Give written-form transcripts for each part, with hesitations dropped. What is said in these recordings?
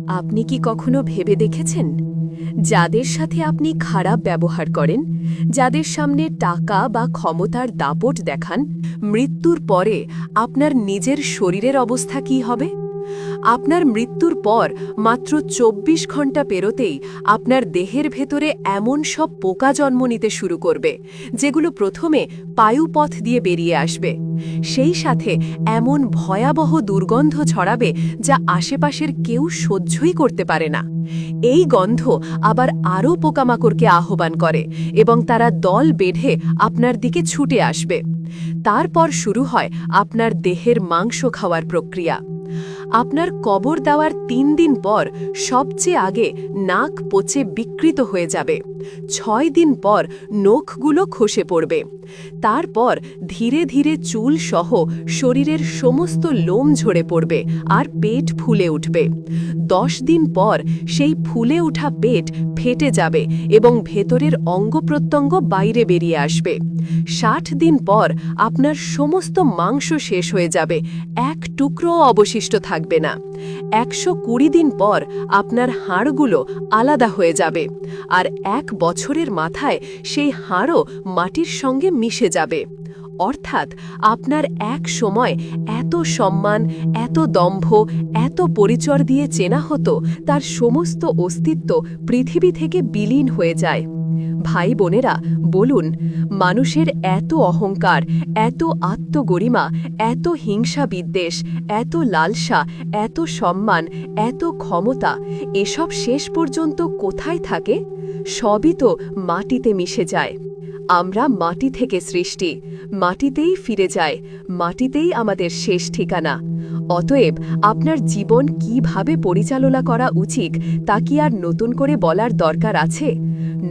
আপনি কি কখনো ভেবে দেখেছেন যাদের সাথে আপনি খারাপ ব্যবহার করেন, যাদের সামনে টাকা বা ক্ষমতার দাপট দেখান, মৃত্যুর পরে আপনার নিজের শরীরের অবস্থা কী হবে? আপনার মৃত্যুর পর মাত্র ২৪ ঘণ্টা পেরোতেই আপনার দেহের ভেতরে এমন সব পোকা জন্ম নিতে শুরু করবে যেগুলো প্রথমে পায়ুপথ দিয়ে বেরিয়ে আসবে। সেই সাথে এমন ভয়াবহ দুর্গন্ধ ছড়াবে যা আশেপাশের কেউ সহ্যই করতে পারে না। এই গন্ধ আবার আরও পোকামাকড়কে আহ্বান করে এবং তারা দল বেঁধে আপনার দিকে ছুটে আসবে। তারপর শুরু হয় আপনার দেহের মাংস খাওয়ার প্রক্রিয়া। আপনার কবর দেওয়ার ৩ দিন পর সবচেয়ে আগে নাক পচে বিকৃত হয়ে যাবে। ৬ দিন পর নখগুলো খসে পড়বে। তারপর ধীরে ধীরে চুল সহ শরীরের সমস্ত লোম ঝরে পড়বে আর পেট ফুলে উঠবে। ১০ দিন পর সেই ফুলে ওঠা পেট ফেটে যাবে এবং ভেতরের অঙ্গপ্রত্যঙ্গ বাইরে বেরিয়ে আসবে। ৬০ দিন পর আপনার সমস্ত মাংস শেষ হয়ে যাবে, এক টুকরোও অবশিষ্ট থাকবে না। ১২০ দিন পর আপনার হাড়গুলো আলাদা হয়ে যাবে, আর ১ বছরের মাথায় সেই হাড়ও মাটির সঙ্গে মিশে যাবে। অর্থাৎ আপনার এক সময় এত সম্মান, এত দম্ভ, এত পরিচয় দিয়ে চেনা হতো, তার সমস্ত অস্তিত্ব পৃথিবী থেকে বিলীন হয়ে যায়। ভাই বোনেরা, বলুন, মানুষের এত অহংকার, এত আত্মগরিমা, এত হিংসা বিদ্বেষ, এত লালসা, এত সম্মান, এত ক্ষমতা, এসব শেষ পর্যন্ত কোথায় থাকে? সবই তো মাটিতে মিশে যায়। আমরা মাটি থেকে সৃষ্টি, মাটিতেই ফিরে যায়, মাটিতেই আমাদের শেষ ঠিকানা। অতএব আপনার জীবন কিভাবে পরিচালনা করা উচিত তা কি আর নতুন করে বলার দরকার আছে?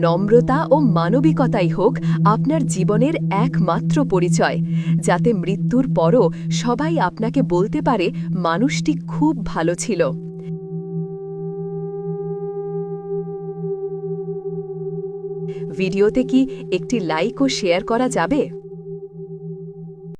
নম্রতা ও মানবিকতাই হোক আপনার জীবনের একমাত্র পরিচয়, যাতে মৃত্যুর পরও সবাই আপনাকে বলতে পারে মানুষটি খুব ভালো ছিল। ভিডিওতে কি একটি লাইক ও শেয়ার করা যাবে?